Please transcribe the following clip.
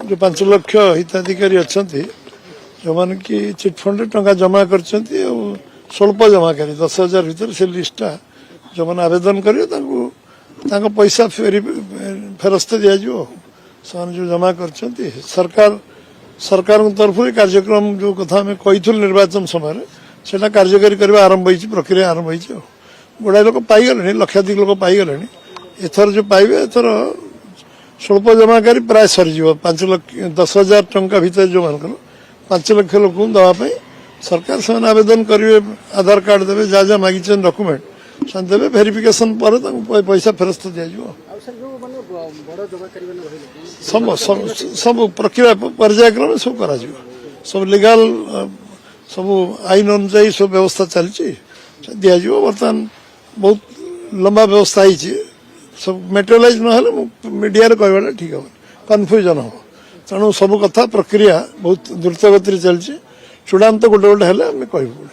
जो 5 लाख हिताधिकारी अच्छा जो मैंने कि चिटफंड टंका जमा कर स्वल्प जमाकारी 10,000 भर से लिस्टा जो मैंने आवेदन करेंगे पैसा फेरस्त दिज्व जो जमा कर सरकार तरफ कार्यक्रम जो कथा आम कही निर्वाचन समय से कार्यकारी करने आरंभ हो प्रक्रिया आरंभ हो गुड़ाए लोक पाईगले लक्षाधिक लोक पाईगले एथर जो पाइबे एथर स्वल्प जमाकारी प्राय सरीज 5 लाख 10,000 टंका भीतर जो मान 5 लाख लोक दवाई सरकार से आवेदन करेंगे आधार कार्ड देवे जहाँ जहाँ मागिच डॉक्यूमेंट से देवे वेरिफिकेशन पर पैसा फेरस्त दिज्व सब सब सब प्रक्रिया पर्यायक्रम सब कर सब लीगल सब आईन अनुजाई सब व्यवस्था चलती दिज्व बर्तमान बहुत लंबा व्यवस्था है सब मेटेरियलाइज ना मीडिया कहवा ठीक हम कन्फ्यूजन हम तेणु सब कथा प्रक्रिया बहुत द्रुत गति चलती चूड़ांत गोटे गोटे हेल्ले कहूँ।